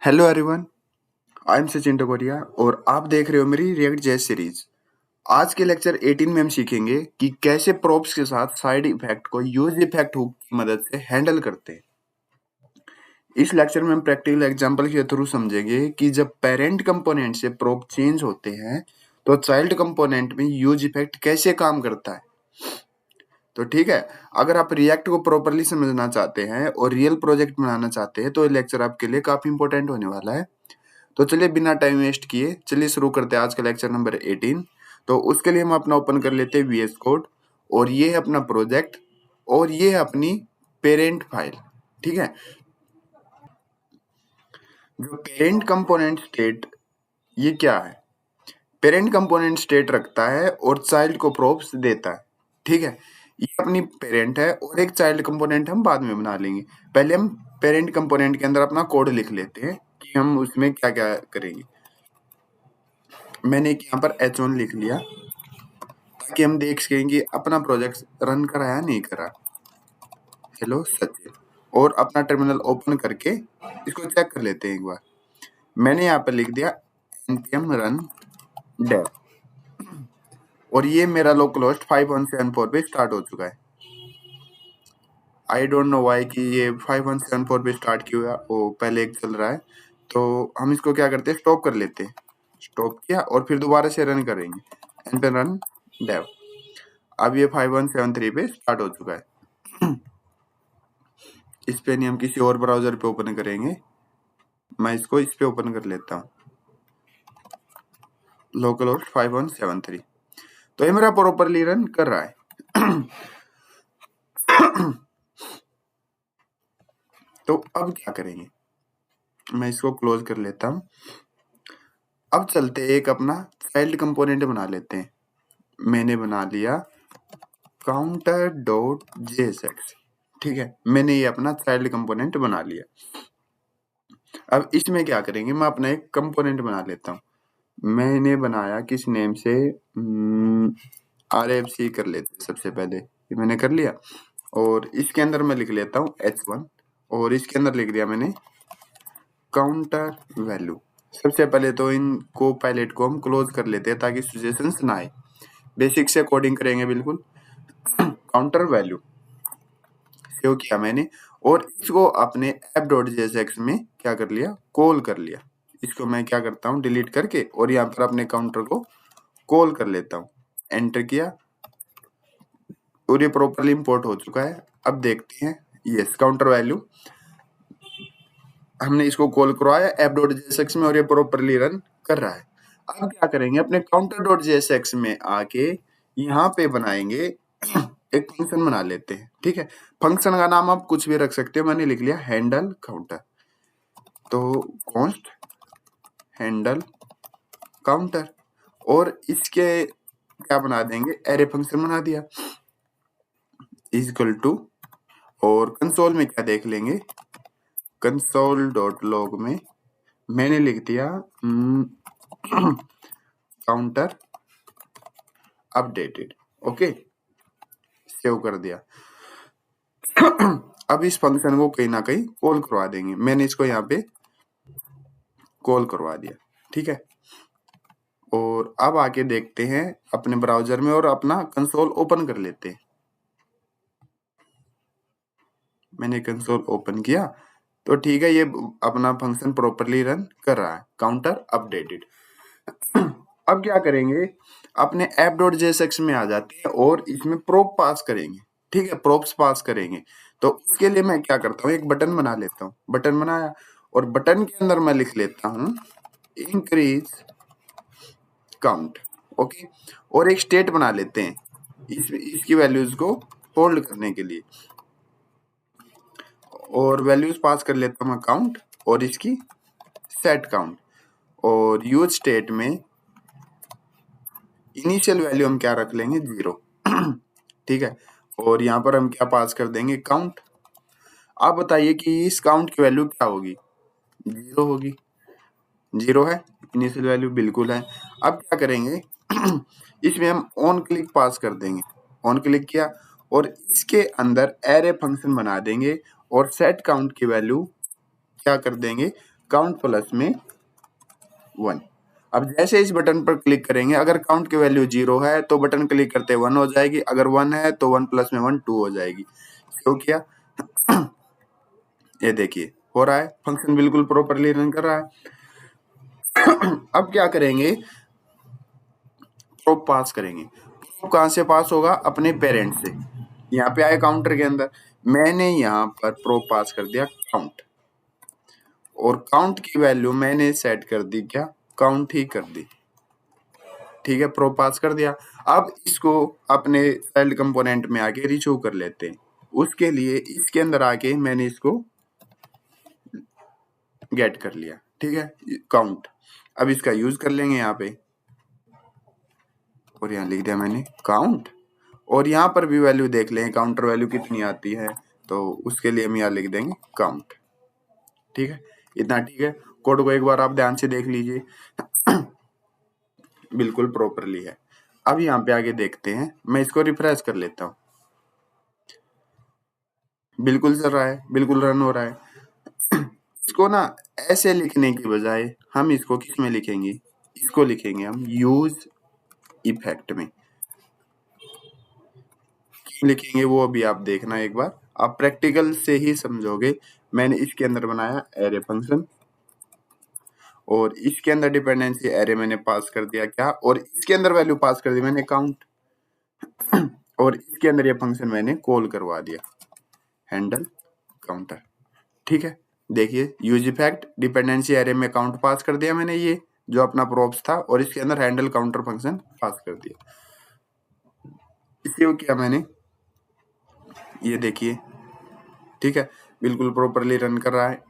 Hello everyone, I am Sachin Takoria और आप देख रहे हो मेरी रिएक्ट जेएस सीरीज। आज के लेक्चर 18 में हम सीखेंगे कि कैसे प्रोप्स के साथ साइड इफेक्ट को यूज इफेक्ट हुक की मदद से हैंडल करते हैं। इस लेक्चर में हम प्रैक्टिकल एग्जांपल के थ्रू समझेंगे कि जब पेरेंट कंपोनेंट से प्रोप चेंज होते हैं तो चाइल्ड कंपोनेंट में यूज इफेक्ट कैसे काम करता है। तो ठीक है, अगर आप रिएक्ट को प्रॉपरली समझना चाहते हैं और रियल प्रोजेक्ट बनाना चाहते हैं तो ये लेक्चर आपके लिए काफी इंपॉर्टेंट होने वाला है। तो चलिए बिना टाइम वेस्ट किए चलिए शुरू करते हैं आज का लेक्चर नंबर 18। तो उसके लिए हम अपना ओपन कर लेते हैं VS कोड और ये है अपना प्रोजेक्ट और ये है अपनी पेरेंट फाइल। ठीक है, जो पेरेंट कंपोनेंट स्टेट ये क्या है? पेरेंट कंपोनेंट स्टेट रखता है और चाइल्ड को प्रोप्स देता है। ठीक है, ये अपनी पेरेंट है और एक चाइल्ड कंपोनेंट हम बाद में बना लेंगे। पहले हम पेरेंट कंपोनेंट के अंदर अपना कोड लिख लेते हैं कि हम उसमें क्या क्या करेंगे। मैंने एक यहाँ पर H1 लिख लिया ताकि हम देख सकें कि अपना प्रोजेक्ट रन करा या नहीं करा। हेलो सचिन, और अपना टर्मिनल ओपन करके इसको चेक कर लेते हैं एक बार। मैंने यहाँ पर लिख दिया npm run dev और ये मेरा लोकल होस्ट 5174 पे स्टार्ट हो चुका है। आई डोंट नो वाई कि ये 5174 पे स्टार्ट क्यों हुआ, वो पहले एक चल रहा है। तो हम इसको क्या करते हैं, स्टॉप कर लेते हैं। स्टॉप किया और फिर दोबारा से रन करेंगे npm run dev। अब ये 5173 पे स्टार्ट हो चुका है। इस पे नहीं, हम किसी और ब्राउजर पे ओपन करेंगे। मैं इसको इस पे ओपन कर लेता हूँ, लोकल होस्ट 5173। तो ये मेरा प्रॉपरली रन कर रहा है। तो अब क्या करेंगे, मैं इसको क्लोज कर लेता हूँ। अब चलते एक अपना चाइल्ड कंपोनेंट बना लेते हैं। मैंने बना लिया counter.jsx। ठीक है, मैंने ये अपना चाइल्ड कंपोनेंट बना लिया। अब इसमें क्या करेंगे, मैं अपना एक कंपोनेंट बना लेता हूँ। मैंने बनाया किस नेम से, RFC कर लेते सबसे पहले। ये मैंने कर लिया और इसके अंदर मैं लिख लेता हूँ H1 और इसके अंदर लिख दिया मैंने काउंटर वैल्यू। सबसे पहले तो इनको पायलट को हम क्लोज कर लेते हैं ताकि सिचुएशंस ना आए। बेसिक से कोडिंग करेंगे बिल्कुल। काउंटर वैल्यू सेव किया मैंने और इसको अपने app.jsx में क्या कर लिया, कॉल कर लिया। इसको मैं क्या करता हूँ, डिलीट करके और यहाँ पर अपने काउंटर को कॉल कर लेता हूँ। एंटर किया और ये प्रॉपरली इंपोर्ट हो चुका है। अब देखते हैं, यस काउंटर वैल्यू हमने इसको कॉल करवाया app.jsx में और ये प्रॉपरली रन कर रहा है। अब क्या करेंगे, अपने counter.jsx में आके यहाँ पे बनाएंगे एक फंक्शन बना लेते हैं। ठीक है, फंक्शन का नाम आप कुछ भी रख सकते हो। मैंने लिख लिया हैंडल काउंटर। तो कॉन्स्ट हैंडल काउंटर और इसके क्या बना देंगे, एरे फंक्शन बना दिया इक्वल टू, और कंसोल में क्या देख लेंगे, console.log में मैंने लिख दिया काउंटर अपडेटेड। ओके, सेव कर दिया। अब इस फंक्शन को कहीं ना कहीं कॉल करवा देंगे। मैंने इसको यहाँ पे कॉल करवा दिया। ठीक है, और अब आके देखते हैं अपने ब्राउजर में और अपना कंसोल ओपन कर लेते हैं। मैंने कंसोल ओपन किया तो ठीक है, ये अपना फंक्शन प्रॉपरली रन कर रहा है, काउंटर अपडेटेड। अब क्या करेंगे, अपने app.jsx में आ जाते हैं और इसमें प्रोप पास करेंगे। ठीक है, प्रोप्स पास करेंगे। तो उसके लिए मैं क्या करता हूँ, एक बटन बना लेता हूँ। बटन बनाया और बटन के अंदर मैं लिख लेता हूँ इंक्रीज काउंट। ओके, और एक स्टेट बना लेते हैं इसकी वैल्यूज को होल्ड करने के लिए, और वैल्यूज पास कर लेता हूँ काउंट और इसकी सेट काउंट। और यूज स्टेट में इनिशियल वैल्यू हम क्या रख लेंगे, 0। ठीक है, और यहाँ पर हम क्या पास कर देंगे, काउंट। आप बताइए कि इस काउंट की वैल्यू क्या होगी, 0 होगी। 0 है इनिशियल वैल्यू, बिल्कुल है। अब क्या करेंगे, इसमें हम ऑन क्लिक पास कर देंगे। ऑन क्लिक किया और इसके अंदर एरे फंक्शन बना देंगे और सेट काउंट की वैल्यू क्या कर देंगे, काउंट प्लस में 1। अब जैसे इस बटन पर क्लिक करेंगे, अगर काउंट की वैल्यू 0 है तो बटन क्लिक करते 1 हो जाएगी, अगर 1 है तो 1 प्लस में 1 2 हो जाएगी। तो क्या ये देखिए हो रहा है, फंक्शन बिल्कुल प्रॉपरली रन कर रहा है। अब क्या करेंगे, प्रोब पास करेंगे। प्रोब कहाँ से पास होगा, अपने पेरेंट से। यहाँ पे आए काउंटर के अंदर, मैंने यहाँ पर प्रोब पास कर दिया काउंट, और काउंट की वैल्यू मैंने सेट कर दी क्या, काउंट ही कर दी। ठीक है, प्रोब पास कर दिया। अब इसको अपने चाइल्ड कंपोनेंट में आके रिचूव कर लेते हैं। उसके लिए इसके अंदर आके मैंने इसको गेट कर लिया। ठीक है, काउंट। अब इसका यूज कर लेंगे यहाँ पे, और यहाँ लिख दिया मैंने काउंट, और यहाँ पर भी वैल्यू देख लें काउंटर वैल्यू कितनी आती है, तो उसके लिए हम यहाँ लिख देंगे काउंट। ठीक है, इतना ठीक है। कोड को एक बार आप ध्यान से देख लीजिए, बिल्कुल प्रॉपरली है। अब यहाँ पे आगे देखते हैं, मैं इसको रिफ्रेश कर लेता हूँ, बिल्कुल चल रहा है, बिल्कुल रन हो रहा है। इसको ना ऐसे लिखने की बजाय हम इसको किस में लिखेंगे, इसको लिखेंगे हम यूज इफेक्ट में। क्यों लिखेंगे वो अभी आप देखना एक बार, आप प्रैक्टिकल से ही समझोगे। मैंने इसके अंदर बनाया एरे फंक्शन, और इसके अंदर डिपेंडेंसी एरे मैंने पास कर दिया क्या, और इसके अंदर वैल्यू पास कर दी मैंने काउंट, और इसके अंदर ये फंक्शन मैंने कॉल करवा दिया हैंडल काउंटर। ठीक है, देखिए यूज इफेक्ट डिपेंडेंसी एरे में काउंट पास कर दिया मैंने, ये जो अपना प्रोप्स था, और इसके अंदर हैंडल काउंटर फंक्शन पास कर दिया। इसलिए क्या मैंने, ये देखिए, ठीक है, बिल्कुल प्रॉपरली रन कर रहा है।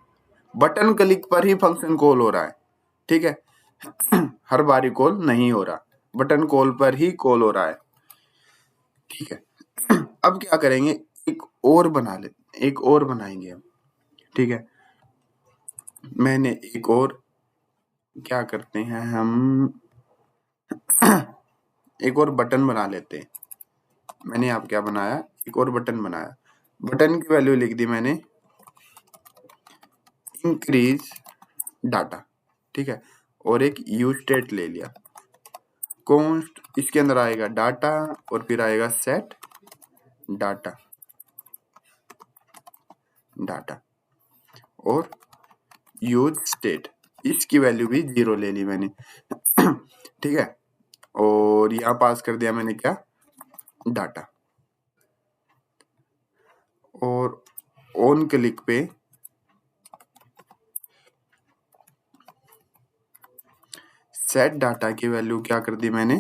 बटन क्लिक पर ही फंक्शन कॉल हो रहा है। ठीक है, हर बारी कॉल नहीं हो रहा, बटन कॉल पर ही कॉल हो रहा है। ठीक है, अब क्या करेंगे, एक और बना ले, एक और बनाएंगे हम। ठीक है, मैंने एक और, क्या करते हैं हम, एक और बटन बना लेते हैं। मैंने आप क्या बनाया, एक और बटन बनाया। बटन की वैल्यू लिख दी मैंने इंक्रीज डाटा। ठीक है, और एक यूज स्टेट ले लिया, कॉन्स्ट, इसके अंदर आएगा डाटा, और फिर आएगा सेट डाटा, डाटा, और यूज स्टेट, इसकी वैल्यू भी 0 ले ली मैंने। ठीक है, और यहां पास कर दिया मैंने क्या, डाटा, और ऑन क्लिक पे सेट डाटा की वैल्यू क्या कर दी मैंने,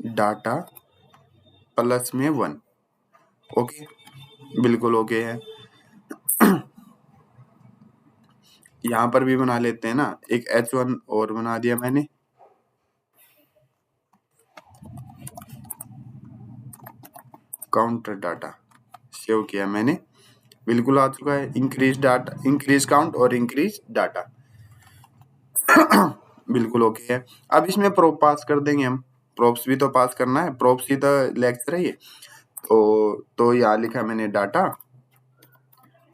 डाटा प्लस में 1। ओके, बिल्कुल ओके है। यहां पर भी बना लेते हैं ना, एक H1 और बना दिया मैंने, काउंटर डाटा सेव किया मैंने, बिल्कुल आ चुका है। इंक्रीज डाटा, इंक्रीज काउंट और इंक्रीज डाटा, बिल्कुल ओके है। अब इसमें प्रोप पास कर देंगे हम, प्रोप्स भी तो पास करना है, प्रोप्स ही तो लेक्चर है ये। तो यहाँ लिखा मैंने डाटा,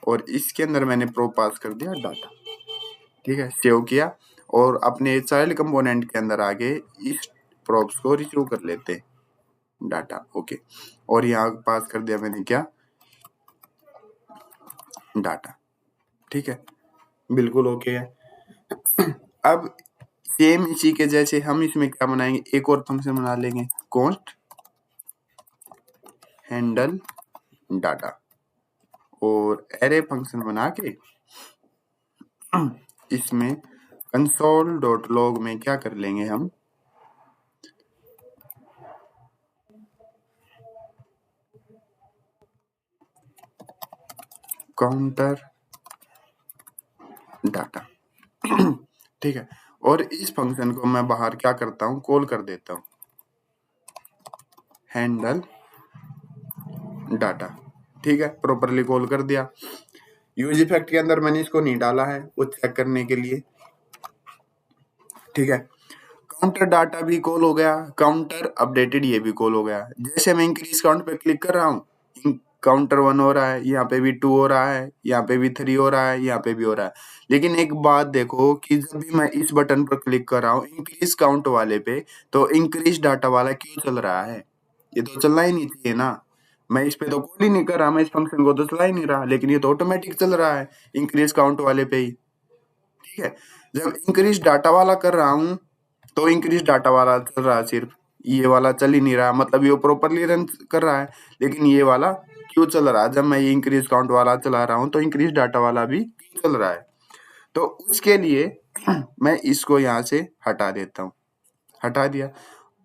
और इसके अंदर मैंने प्रोप पास कर दिया डाटा। ठीक है, सेव किया, और अपने चाइल्ड कंपोनेंट के अंदर आगे इस प्रोप्स को रिसीव कर लेते हैं, डाटा। ओके, और यहाँ पास कर दिया मैंने क्या, डाटा। ठीक है, बिल्कुल ओके है। अब सेम इसी के जैसे हम इसमें क्या बनाएंगे, एक और फंक्शन बना लेंगे, कॉन्स्ट हैंडल डाटा, और एरे फंक्शन बना के इसमें console.log में क्या कर लेंगे हम, काउंटर डाटा। ठीक है, और इस फंक्शन को मैं बाहर क्या करता हूँ, कॉल कर देता हूँ हैंडल डाटा। ठीक है, प्रॉपरली कॉल कर दिया। यूज इफेक्ट के अंदर मैंने इसको नहीं डाला है, वो चेक करने के लिए। ठीक है, काउंटर डाटा भी कॉल हो गया, काउंटर अपडेटेड ये भी कॉल हो गया। जैसे मैं इंक्रीज काउंट पे क्लिक कर रहा हूँ, काउंटर 1 हो रहा है, यहाँ पे भी 2 हो रहा है, यहाँ पे भी 3 हो रहा है, यहाँ पे भी हो रहा है। लेकिन एक बात देखो कि जब भी मैं इस बटन पर क्लिक कर रहा हूँ इंक्रीज काउंट वाले पे, तो इंक्रीज डाटा वाला क्यों चल रहा है? ये तो चलना ही नहीं चाहिए ना। मैं इस पे तो कॉल ही नहीं कर रहा, मैं इस फंक्शन को तो चला ही नहीं रहा, लेकिन ये तो ऑटोमेटिक चल रहा है इंक्रीज काउंट वाले पे ही। ठीक है, जब इंक्रीज डाटा वाला कर रहा हूँ तो इंक्रीज डाटा वाला चल रहा है, सिर्फ ये वाला चल ही नहीं रहा, मतलब ये प्रॉपरली रन कर रहा है, लेकिन ये वाला क्यों चल रहा है? जब मैं ये इंक्रीज काउंट वाला चला रहा हूँ तो इंक्रीज डाटा वाला भी क्यों चल रहा है? तो उसके लिए मैं इसको यहाँ से हटा देता हूँ। हटा दिया।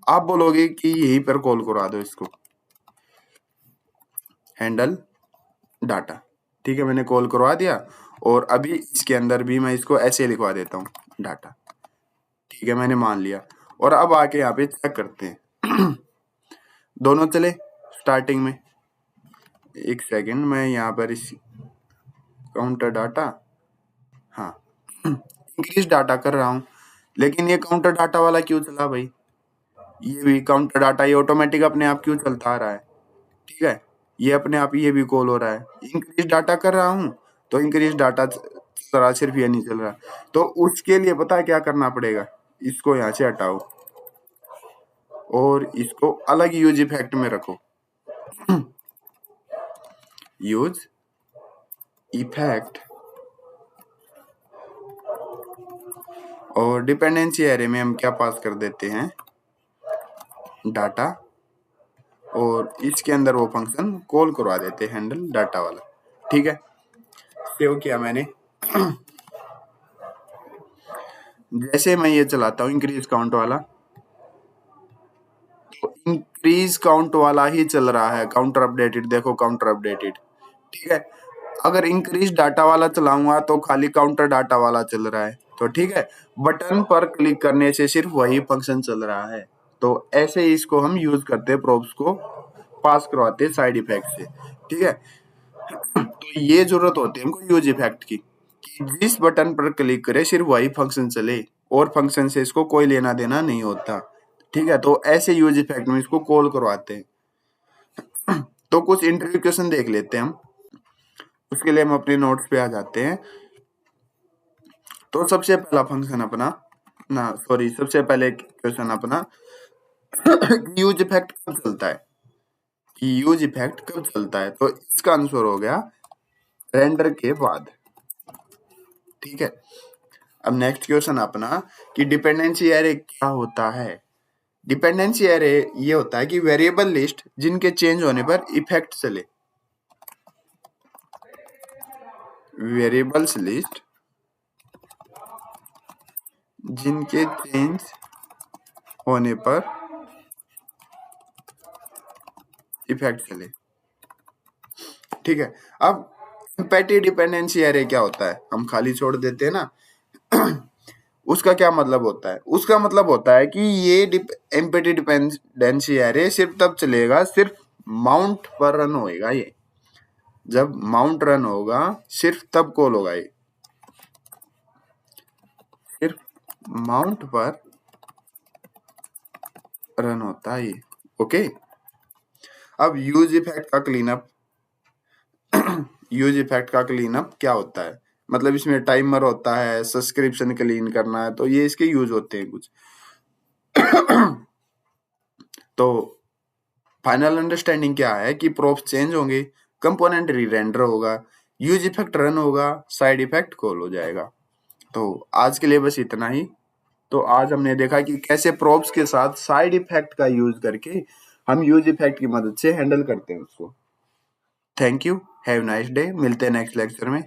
आप बोलोगे कि यहीं पर कॉल करवा दो इसको, हैंडल डाटा। ठीक है, मैंने कॉल करवा दिया और अभी इसके अंदर भी मैं इसको ऐसे लिखवा देता हूँ, डाटा। ठीक है, मैंने मान लिया और अब आके यहाँ पे चेक करते हैं। दोनों चले स्टार्टिंग में। एक सेकंड, मैं यहाँ पर इस काउंटर डाटा, हाँ, इंक्रीज डाटा कर रहा हूँ, लेकिन ये काउंटर डाटा वाला क्यों चला भाई? ये भी काउंटर डाटा ये ऑटोमेटिक अपने आप क्यों चलता आ रहा है? ठीक है, ये अपने आप ये भी कॉल हो रहा है। इंक्रीज डाटा कर रहा हूँ तो इंक्रीज डाटा चल रहा, सिर्फ ये नहीं चल रहा। तो उसके लिए पता है क्या करना पड़ेगा? इसको यहाँ से हटाओ और इसको अलग यूज इफेक्ट में रखो। यूज इफेक्ट और डिपेंडेंसी एरे में हम क्या पास कर देते हैं? डाटा, और इसके अंदर वो फंक्शन कॉल करवा देते हैं, हैंडल डाटा वाला। ठीक है, सेव किया मैंने। जैसे मैं ये चलाता हूँ इंक्रीज काउंट वाला, तो इंक्रीज काउंट वाला ही चल रहा है। काउंटर अपडेटेड, देखो काउंटर अपडेटेड। ठीक है, अगर इंक्रीज डाटा वाला चलाऊंगा तो खाली काउंटर डाटा वाला चल रहा है। तो ठीक है, बटन पर क्लिक करने से सिर्फ वही फंक्शन चल रहा है। तो ऐसे ही इसको हम यूज करते हैं, प्रोब्स को पास करवाते हैं साइड इफेक्ट से। ठीक है, तो ये जरूरत होती है हमको यूज इफेक्ट की, कि जिस बटन पर क्लिक करे सिर्फ वही फंक्शन चले और फंक्शन से इसको कोई लेना देना नहीं होता। ठीक है, तो ऐसे यूज इफेक्ट में इसको कॉल करवाते हैं। तो कुछ इंटरव्यू क्वेश्चन देख लेते हैं हम। उसके लिए हम अपने नोट्स पे आ जाते हैं। तो सबसे पहला फंक्शन अपना सबसे पहले क्वेश्चन अपना यूज इफेक्ट कब चलता है? यूज इफेक्ट कब चलता है? तो इसका आंसर हो गया रेंडर के बाद। ठीक है, अब नेक्स्ट क्वेश्चन अपना कि डिपेंडेंसी एरे क्या होता है? डिपेंडेंसी एरे ये होता है कि वेरिएबल लिस्ट जिनके चेंज होने पर इफेक्ट चले। वेरिएबल्स लिस्ट जिनके चेंज होने पर इफेक्ट चले। ठीक है, अब एम्पैथी डिपेंडेंसी एरे क्या होता है? हम खाली छोड़ देते हैं ना। उसका क्या मतलब होता है? उसका मतलब होता है कि ये एम्पैथी डिपेंडेंसी एरे सिर्फ तब चलेगा, सिर्फ माउंट पर रन होएगा। ये जब माउंट रन होगा सिर्फ तब कॉल होगा। ये सिर्फ माउंट पर रन होता है ये। ओके, अब यूज इफेक्ट का क्लीनअप। यूज इफेक्ट का क्लीनअप क्या होता है? मतलब इसमें टाइमर होता है, सब्सक्रिप्शन क्लीन करना है, तो ये इसके यूज होते हैं कुछ। तो फाइनल अंडरस्टैंडिंग क्या है कि प्रोप्स चेंज होंगे, कंपोनेंट री-रेंडर होगा, यूज इफेक्ट रन होगा, साइड इफेक्ट कॉल हो जाएगा। तो आज के लिए बस इतना ही। तो आज हमने देखा कि कैसे प्रोप्स के साथ साइड इफेक्ट का यूज करके हम यूज इफेक्ट की मदद से हैंडल करते हैं उसको। Thank you, have nice day. मिलते हैं नेक्स्ट लेक्चर में।